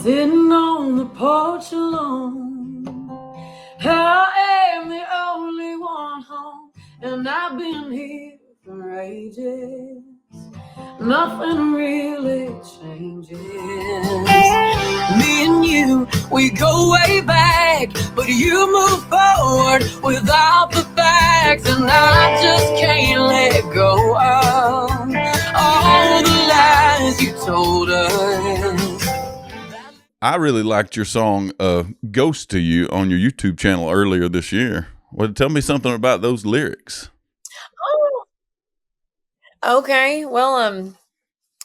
Sitting on the porch alone, I am the only one home, and I've been here for ages. Nothing really changes. Me and you, we go way back, but you move forward without the facts, and I just can't let go of all the lies you told us. I really liked your song Ghost to You on your YouTube channel earlier this year. Well, tell me something about those lyrics. Oh, okay. Well,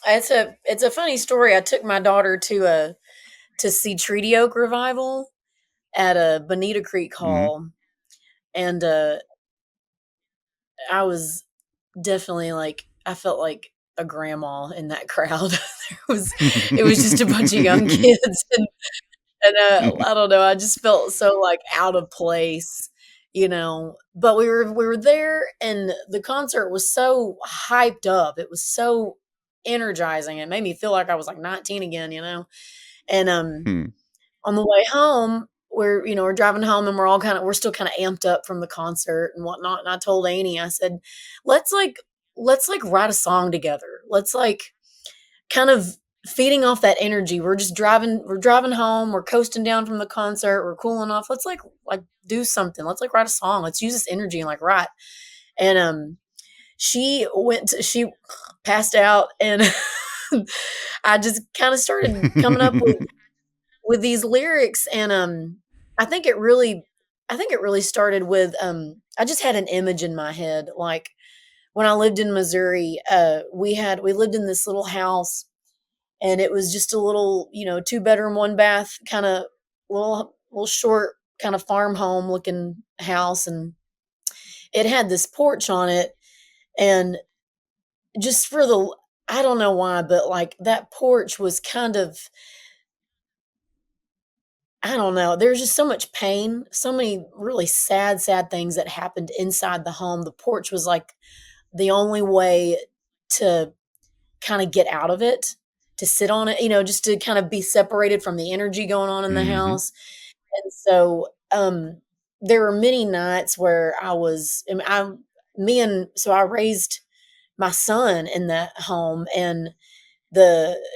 it's a funny story. I took my daughter to see Treaty Oak Revival at a Bonita Creek Hall, and I was definitely I felt like a grandma in that crowd. It was just a bunch of young kids, and I don't know. I just felt so out of place, But we were there, and the concert was so hyped up. It was so energizing. It made me feel like I was 19 again, And on the way home, we're driving home, and we're still kind of amped up from the concert and whatnot. And I told Annie, I said, let's write a song together. Let's kind of feeding off that energy. We're driving home, we're coasting down from the concert, we're cooling off. Let's do something. Let's write a song. Let's use this energy and write. And she passed out, and I just kind of started coming up with these lyrics, and I think it really started with I just had an image in my head. When I lived in Missouri, we lived in this little house, and it was just a little, 2-bedroom, 1-bath kind of little short kind of farm home looking house. And it had this porch on it. And just I don't know why, but that porch was kind of, I don't know. There's just so much pain, so many really sad things that happened inside the home. The porch was the only way to kind of get out of it, to sit on it, just to kind of be separated from the energy going on in the house. And so there were many nights where I raised my son in that home, and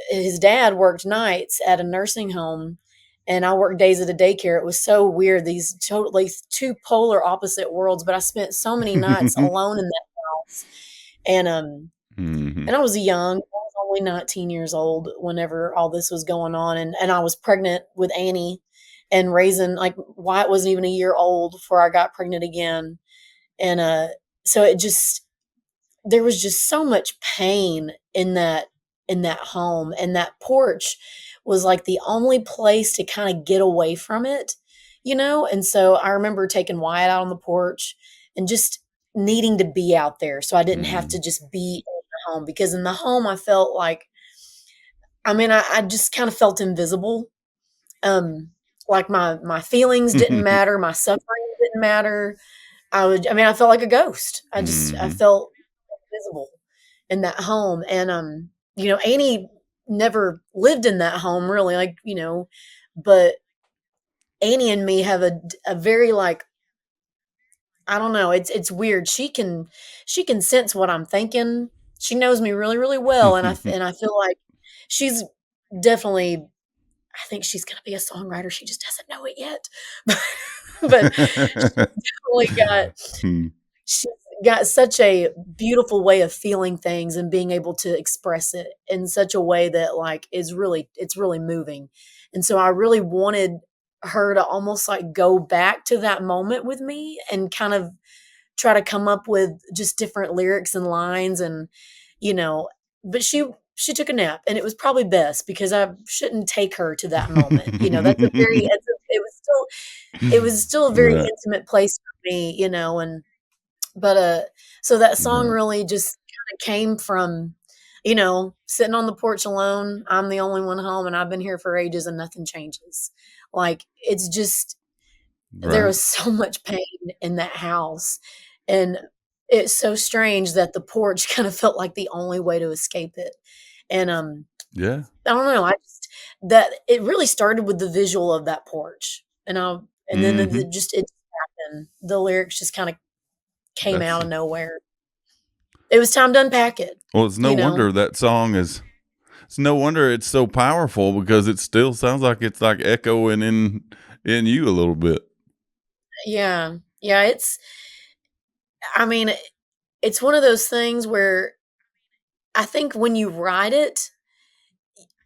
his dad worked nights at a nursing home, and I worked days at a daycare. It was so weird, these totally two polar opposite worlds, but I spent so many nights alone in that house. And and I was only 19 years old whenever all this was going on. And I was pregnant with Annie and raising, Wyatt wasn't even a year old before I got pregnant again. And so there was just so much pain in that home. And that porch was the only place to kind of get away from it, And so I remember taking Wyatt out on the porch and just needing to be out there, so I didn't have to just be in the home, because in the home I felt I just kind of felt invisible. My feelings didn't matter, my suffering didn't matter. I felt like a ghost. I felt invisible in that home. And Annie never lived in that home really, but Annie and me have a very I don't know. It's weird. She can sense what I'm thinking. She knows me really, really well, and I feel like she's definitely. I think she's going to be a songwriter. She just doesn't know it yet, but she's got such a beautiful way of feeling things and being able to express it in such a way that it's really moving. And so I really wanted her to almost go back to that moment with me and kind of try to come up with just different lyrics and lines. And but she took a nap, and it was probably best, because I shouldn't take her to that moment. That's it was still a very intimate place for me, and so that song really just kind of came from sitting on the porch alone. I'm the only one home, and I've been here for ages, and nothing changes. It's just, there was so much pain in that house, and it's so strange that the porch kind of felt like the only way to escape it. And I don't know, that it really started with the visual of that porch, and then Mm-hmm. it happened. The lyrics just kind of came That's out of nowhere. It was time to unpack it, well. It's no you know. wonder that song is. It's no wonder it's so powerful because it still sounds like it's like echoing in you a little bit. Yeah, yeah. I mean, it's one of those things where I think when you write it,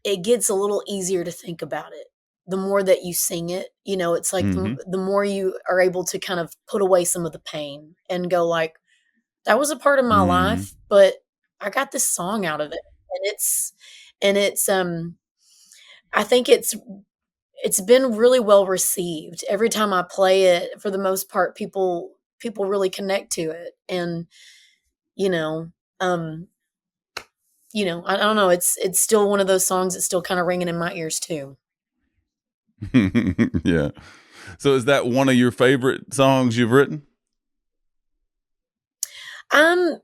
it gets a little easier to think about it. The more that you sing it, it's like Mm-hmm. the more you are able to kind of put away some of the pain and go like, that was a part of my Mm-hmm. life, but I got this song out of it. And it's I think it's been really well received. Every time I play it, for the most part, people really connect to it. And, you know, um, I don't know, it's still one of those songs that's still kind of ringing in my ears too. Yeah. So is that one of your favorite songs you've written? Um,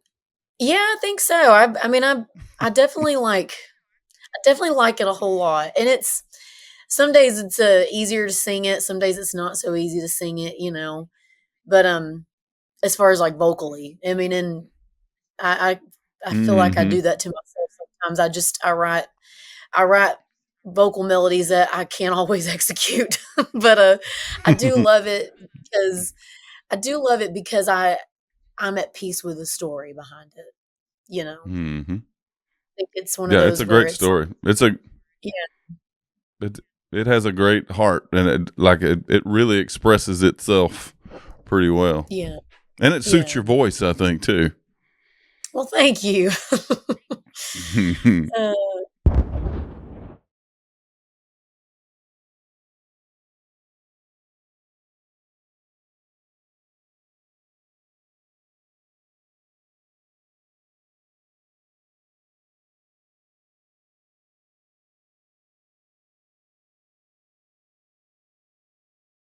yeah, I think so. I mean, I definitely like it a whole lot. And some days it's easier to sing it, some days it's not so easy to sing it. But as far as like vocally, I mean, and I feel like I Mm-hmm. do that to myself sometimes. I write vocal melodies that I can't always execute. But I do love it because I'm at peace with the story behind it, you know. Mm-hmm. I think it's one of Yeah, it's those a where great it's like, story. yeah, It it has a great heart, and it really expresses itself pretty well, yeah, and it suits yeah. your voice, I think, too. Well, thank you.